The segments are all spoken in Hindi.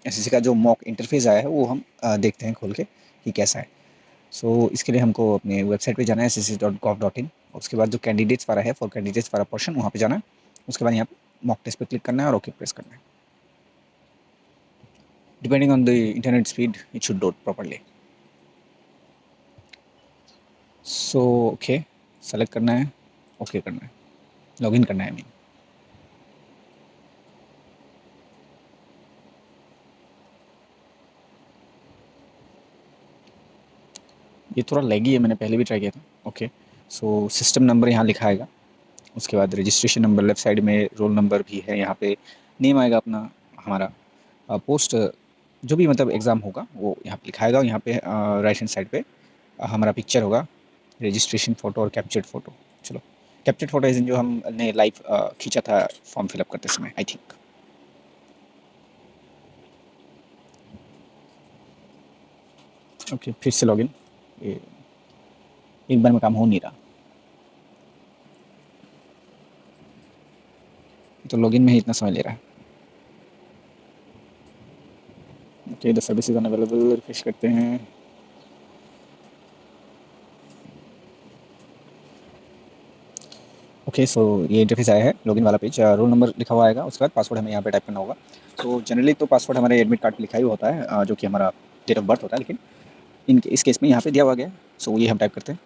एसएससी का जो मॉक इंटरफेस आया है वो हम देखते हैं खोल के कि कैसा है। सो इसके लिए हमको अपने वेबसाइट पे जाना है ssc.gov.in। उसके बाद जो कैंडिडेट्स वाला है फॉर कैंडिडेट्स वाला पोर्शन वहाँ पे जाना है। उसके बाद यहाँ पे मॉक टेस्ट पे क्लिक करना है और ओके प्रेस करना है। Depending on the internet speed it should load properly. So okay select करना है, ओके करना है, लॉगिन करना है। ये थोड़ा लैगी है, मैंने पहले भी ट्राई किया था। ओके सो सिस्टम नंबर यहाँ लिखा आएगा। उसके बाद रजिस्ट्रेशन नंबर लेफ्ट साइड में, रोल नंबर भी है यहाँ पे, नेम आएगा अपना हमारा, पोस्ट जो भी मतलब एग्ज़ाम होगा वो यहाँ पे लिखाएगा। और यहाँ पे राइट हैंड साइड पे हमारा पिक्चर होगा, रजिस्ट्रेशन फ़ोटो और कैप्चर्ड फ़ोटो। चलो कैप्चर्ड फ़ोटो इज़ जो हमने लाइव खींचा था फॉर्म फिलअप करते समय आई थिंक। ओके फिर से लॉगिन। ये एक बार में काम हो नहीं रहा, तो लॉगिन में ही इतना समय ले रहा है। Okay the service is unavailable, refresh करते हैं। ओके सो ये इंटरफेस आया है लॉगिन वाला पेज। रोल नंबर लिखा हुआ आएगा, उसके बाद पासवर्ड हमें यहाँ पे टाइप करना होगा। तो जनरली तो पासवर्ड हमारे एडमिट कार्ड पे लिखा ही होता है, जो कि हमारा डेट ऑफ बर्थ होता है, लेकिन इस केस में यहाँ पे दिया हुआ गया है। सो ये हम टाइप करते हैं।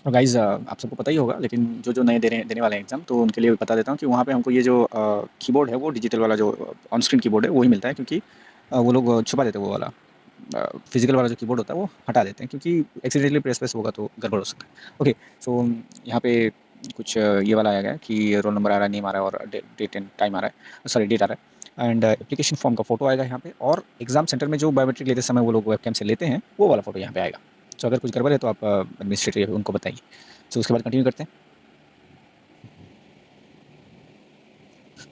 और गाइज़ आप सबको पता ही होगा, लेकिन जो नए देने वाले हैं एग्ज़ाम, तो उनके लिए बता देता हूँ कि वहाँ पे हमको ये जो कीबोर्ड है वो डिजिटल वाला जो ऑन स्क्रीन कीबोर्ड है वही मिलता है, क्योंकि वो लोग छुपा देते हैं वो वाला फिजिकल वाला जो कीबोर्ड होता है वो हटा देते हैं, क्योंकि एक्सीडेंटली प्रेस होगा तो गड़बड़ हो सकता है। ओके सो यहाँ पे कुछ ये वाला आया गया है कि रोल नंबर आ रहा है, नेम आ रहा है और डेट एंड टाइम आ रहा है, सॉरी डेट आ रहा है। एंड एप्लीकेशन फॉर्म का फोटो आएगा यहाँ पे, और एग्जाम सेंटर में जो बायोमेट्रिक लेते समय वो लोग वेबकैम से लेते हैं वो वाला फोटो यहाँ पे आएगा। सो अगर कुछ गड़बड़ है तो आप एडमिनिस्ट्रेटिव उनको बताइए। सो उसके बाद कंटिन्यू करते हैं।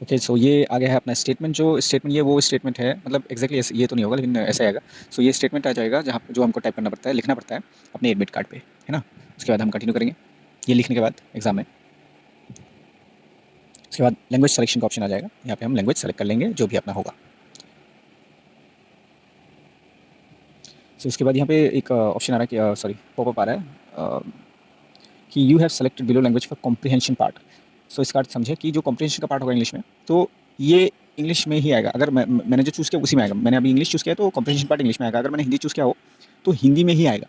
ओके सो ये आ गया है अपना स्टेटमेंट। जो स्टेटमेंट ये वो स्टेटमेंट है, मतलब एग्जैक्टली ये तो नहीं होगा लेकिन ऐसा आएगा। सो ये स्टेटमेंट आ जाएगा जहाँ जो हमको टाइप करना पड़ता है, लिखना पड़ता है अपने एडमिट कार्ड पे, है ना। उसके बाद हम कंटिन्यू करेंगे। ये लिखने के बाद एग्जाम में उसके बाद लैंग्वेज सेलेक्शन का ऑप्शन आ जाएगा। यहाँ पे हम लैंग्वेज सेलेक्ट कर लेंगे जो भी अपना होगा। सो उसके बाद यहाँ पे एक ऑप्शन आ रहा है कि सॉरी पॉपअप आ रहा है कि you have selected below language for comprehension part. So इसका अर्थ समझे कि जो कॉम्प्रिहेंशन का पार्ट होगा इंग्लिश में, तो ये इंग्लिश में ही आएगा। अगर मैंने जो चूज़ किया उसी में आएगा। मैंने अभी इंग्लिश चूज़ किया तो कॉम्प्रिहेंशन पार्ट इंग्लिश में आएगा। अगर मैंने हिंदी चूज़ किया हो तो हिंदी में ही आएगा।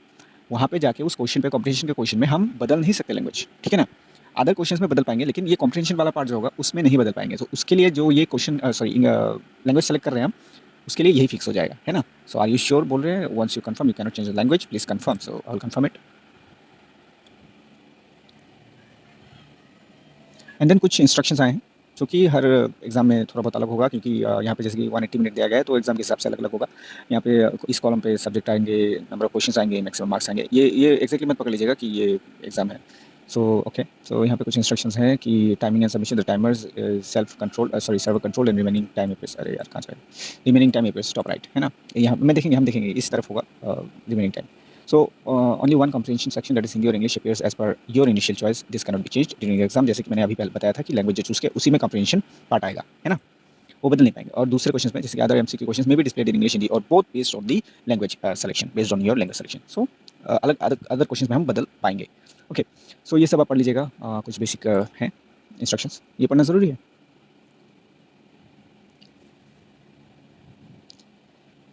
वहाँ पे जाके उस क्वेश्चन पे, कॉम्प्रिहेंशन के क्वेश्चन में हम बदल नहीं सकते लैंग्वेज, ठीक है ना। अदर क्वेश्चंस में बदल पाएंगे, लेकिन ये कॉम्प्रिहेंशन वाला पार्ट जो होगा उसमें नहीं बदल पाएंगे। तो उसके लिए जो ये क्वेश्चन सॉरी लैंग्वेज सेलेक्ट कर रहे हैं हम, उसके लिए यही फिक्स हो जाएगा, है ना। सो आर यू श्योर बोल रहे हैं, once you confirm you cannot change the language, please confirm. So I will confirm it. And then कुछ इंस्ट्रक्शंस आए हैं जो कि हर एग्जाम में थोड़ा बहुत अलग होगा, क्योंकि यहाँ पे जैसे कि 180 मिनट दिया गया है तो एग्जाम के हिसाब से अलग अलग होगा। यहाँ पे इस कॉलम पे सब्जेक्ट आएंगे, नंबर ऑफ क्वेश्चंस आएंगे, मैक्सिमम मार्क्स आएंगे। ये एक्जैक्टली मत पकड़ लीजिएगा कि ये एग्जाम है। सो ओके सो यहाँ पे कुछ इंस्ट्रक्शंस हैं कि timing and submission the timers self control sorry server control and remaining time appears. अरे यार कहाँ से remaining time appears top right, है ना। यहाँ मैं देखेंगे, हम देखेंगे इस तरफ होगा remaining time. So only one comprehension section, that is Hindi or English, appears as per your initial choice. This cannot be changed during the exam। जैसे कि मैंने अभी पहले बताया था कि लैंग्वेज जो चूज़ किया उसी में comprehension पार्ट आएगा, है ना। वो बदल नहीं पाएंगे। और दूसरे क्वेश्चन में जैसे कि अदर एमसीक्यू क्वेश्चंस में भी डिस्प्लेड इन इंग्लिश हिंदी और both based on the language selection, based on your language selection. So अलग अदर क्वेश्चंस में हम बदल पाएंगे। ओके सो ये सब आप पढ़ लीजिएगा। कुछ बेसिक हैं इंस्ट्रक्शंस, ये पढ़ना ज़रूरी है।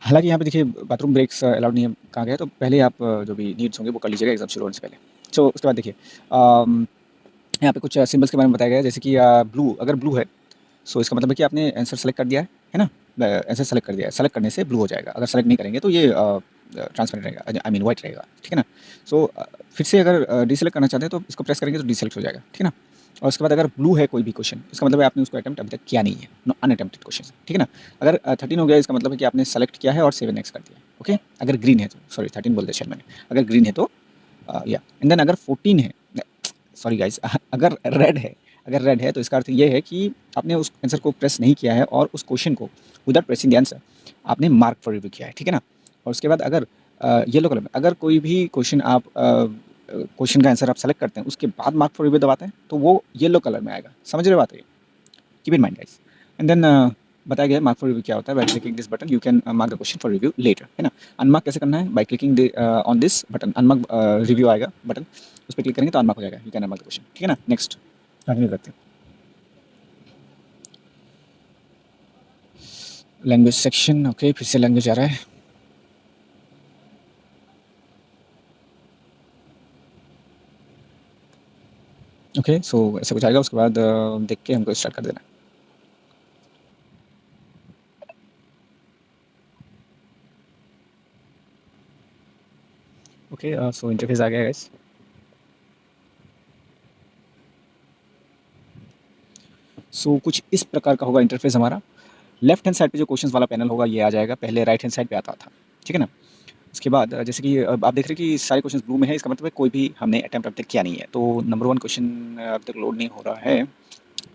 हालांकि यहाँ पे देखिए बाथरूम ब्रेक्स अलाउड नहीं है कहा गया है, तो पहले आप जो भी नीड्स होंगे वो कर लीजिएगा एग्जाम शुरू होने से पहले। सो उसके बाद देखिए यहाँ पे कुछ सिंबल्स के बारे में बताया गया है। जैसे कि ब्लू, अगर ब्लू है सो इसका मतलब है कि आपने आंसर सेलेक्ट कर दिया है ना। आंसर सेलेक्ट कर दिया है, सेलेक्ट करने से ब्लू हो जाएगा। अगर सेलेक्ट नहीं करेंगे तो ये ट्रांसपेरेंट रहेगा, आई मीन वाइट रहेगा, ठीक है ना। सो फिर से अगर डीसेलेक्ट करना चाहते हैं तो इसको प्रेस करेंगे तो डीसेलेक्ट हो जाएगा, ठीक है ना। और उसके बाद अगर ब्लू है कोई भी क्वेश्चन, इसका मतलब है आपने उसको अटेम्प्ट अभी तक किया नहीं है, नो अनअटेम्प्टेड क्वेश्चन, ठीक है ना। अगर 13 हो गया इसका मतलब है कि आपने सेलेक्ट किया है और 7 नेक्स्ट कर दिया है, ओके। अगर ग्रीन है तो, सॉरी 13 बोल दिया शायद मैंने, अगर ग्रीन है तो या एंड देन अगर 14 है, सॉरी गाइस अगर रेड है, अगर रेड है तो इसका अर्थ ये है कि आपने उस आंसर को प्रेस नहीं किया है और उस क्वेश्चन को विदाउट प्रेसिंग द आंसर आपने मार्क फॉर रिव्यू किया है, ठीक है ना। और उसके बाद अगर येलो कलर में अगर कोई भी क्वेश्चन आप क्वेश्चन का आंसर आप सेलेक्ट करते हैं, उसके बाद मार्क फॉर रिव्यू दबाते हैं, तो वो येलो कलर में आएगा। समझ रहे हो बात है? Keep in mind guys. And then बताया गया मार्क फॉर रिव्यू क्या होता है। By clicking this button you can mark the question for review later, है ना। अनमार्क कैसे करना है? By clicking on this button, unmark review आएगा बटन, उस पर क्लिक करेंगे तो अनमार्क हो जाएगा। You can unmark the question, ठीक है ना। नेक्स्ट कंटिन्यू करते हैं। लैंग्वेज सेक्शन, ओके, फिर से लैंग्वेज आ रहा है। ओके सो ऐसा कुछ आएगा, उसके बाद देख के हमको स्टार्ट कर देना है। ओके सो इंटरफेस आ गया गाइस। सो कुछ इस प्रकार का होगा इंटरफेस हमारा। लेफ्ट हैंड साइड पे जो क्वेश्चंस वाला पैनल होगा ये आ जाएगा, पहले राइट हैंड साइड पे आता था, ठीक है ना। उसके बाद जैसे कि अब आप देख रहे हैं कि सारे क्वेश्चंस ब्लू में है, इसका मतलब है कोई भी हमने अटेम्प्ट अब तक किया नहीं है। तो नंबर 1 क्वेश्चन अब तक लोड नहीं हो रहा है।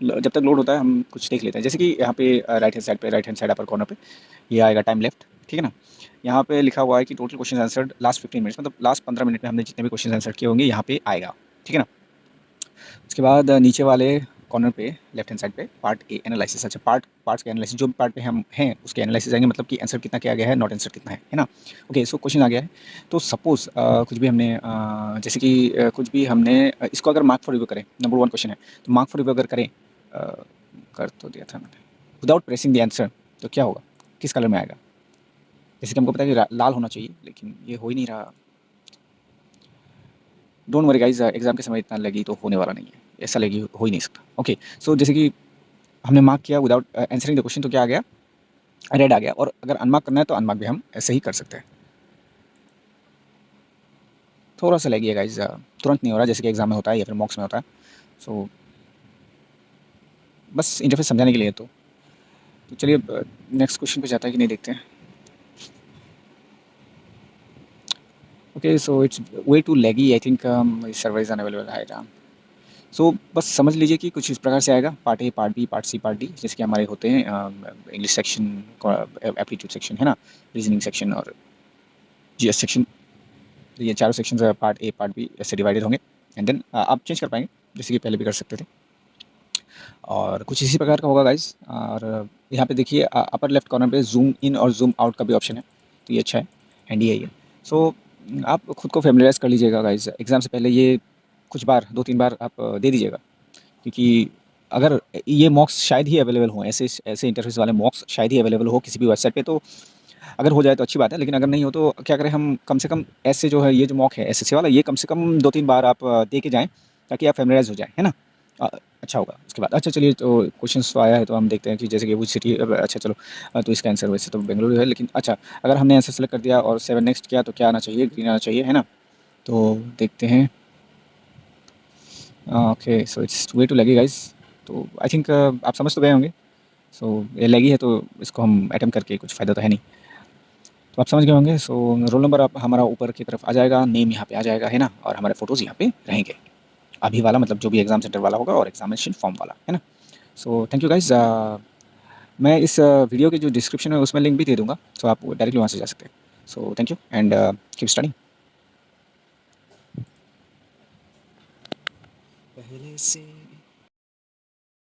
जब तक लोड होता है हम कुछ देख लेते हैं। जैसे कि यहाँ पे right hand side upper corner पे ये आएगा टाइम लेफ्ट, ठीक है ना। यहाँ पे लिखा हुआ है कि total question answered last 15 minutes, मतलब लास्ट 15 मिनट में हमने जितने भी क्वेश्चन आंसर किए होंगे यहाँ पे आएगा, ठीक है ना। उसके बाद नीचे वाले कॉर्नर पे लेफ्ट हैंड साइड पे पार्ट ए एनालिसिस। अच्छा, पार्ट्स के एनालिसिस, जो भी पार्ट पे हम हैं उसके एनालिसिस आएंगे, मतलब कि आंसर कितना किया गया है, नॉट आंसर कितना है ना। ओके सो क्वेश्चन आ गया है। तो सपोज कुछ भी हमने जैसे कि कुछ भी हमने इसको अगर मार्क फॉर रिव्यू करें, नंबर 1 क्वेश्चन है तो मार्क फॉर रिव्यू अगर करें, कर तो दिया था मैंने, विदाउट प्रेसिंग द आंसर, तो क्या होगा, किस कलर में आएगा। जैसे कि हमको पता है कि लाल होना चाहिए, लेकिन ये हो ही नहीं रहा। डोंट वरी गाइस, एग्जाम के समय इतना लगी तो होने वाला नहीं है, ऐसा लगी हो ही नहीं सकता। ओके सो जैसे कि हमने मार्क किया विदाउट आंसरिंग द क्वेश्चन, तो क्या आ गया, रेड आ गया। और अगर अनमार्क करना है तो अनमार्क भी हम ऐसे ही कर सकते हैं। थोड़ा सा लगी है गाइज, तुरंत नहीं हो रहा जैसे कि एग्जाम में होता है या फिर मॉक्स में होता है। सो बस इंटरफेस समझाने के लिए तो चलिए नेक्स्ट क्वेश्चन पे जाता है कि नहीं, देखते हैं। Okay so it's way too laggy, I think server is unavailable आएगा। सो बस समझ लीजिए कि कुछ इस प्रकार से आएगा, part A, part B, part C, part D, जैसे कि हमारे होते हैं इंग्लिश सेक्शन, एप्टीट्यूड सेक्शन, है ना, रीजनिंग सेक्शन और जीएस सेक्शन। तो ये चारों section part A, part B ऐसे डिवाइडेड होंगे। एंड देन आप चेंज कर पाएंगे जैसे कि पहले भी कर सकते थे। और कुछ इसी प्रकार का होगा गाइज। और यहाँ पे देखिए अपर लेफ्ट कॉर्नर पे जूम इन और जूम आउट का भी ऑप्शन है, तो ये अच्छा है, हैंडी है ये। सो आप खुद को फेमिलियराइज कर लीजिएगा गाइज, एग्ज़ाम से पहले ये कुछ बार 2-3 बार आप दे दीजिएगा, क्योंकि अगर ये मॉक्स शायद ही अवेलेबल हों, ऐसे ऐसे इंटरफेस वाले मॉक्स शायद ही अवेलेबल हो किसी भी वेबसाइट पे। तो अगर हो जाए तो अच्छी बात है, लेकिन अगर नहीं हो तो क्या करें हम, कम से कम ऐसे जो है ये जो मॉक है एसएससी वाला, ये कम से कम 2-3 बार आप दे के जाएँ, ताकि आप फ़ैमिलियराइज़ हो जाएँ, है ना? अच्छा होगा उसके बाद। अच्छा चलिए, तो क्वेश्चंस तो आया है तो हम देखते हैं कि जैसे कि वो सिटी, अच्छा चलो, तो इसका आंसर वैसे तो बेंगलुरु है, लेकिन अच्छा अगर हमने आंसर सेलेक्ट कर दिया और 7 नेक्स्ट किया तो क्या आना चाहिए, ग्रीन आना चाहिए, है ना? तो देखते हैं। Okay so it's way too laggy guys. तो आई थिंक आप समझ तो गए होंगे। सो ये लैगी है तो इसको हम अटेम्प्ट करके कुछ फ़ायदा तो है नहीं। तो आप समझ गए होंगे। सो रोल नंबर आप हमारा ऊपर की तरफ आ जाएगा, नेम यहाँ पे आ जाएगा, है ना, और हमारे फ़ोटोज़ यहाँ पे रहेंगे। अभी वाला मतलब जो भी एग्ज़ाम सेंटर वाला होगा और एग्ज़ामिनेशन फॉर्म वाला, है ना। So thank you guys. मैं इस वीडियो के जो डिस्क्रिप्शन है उसमें लिंक भी दे दूँगा, सो आप डायरेक्टली वहाँ से जा सकते हैं। So thank you and keep studying. पहले से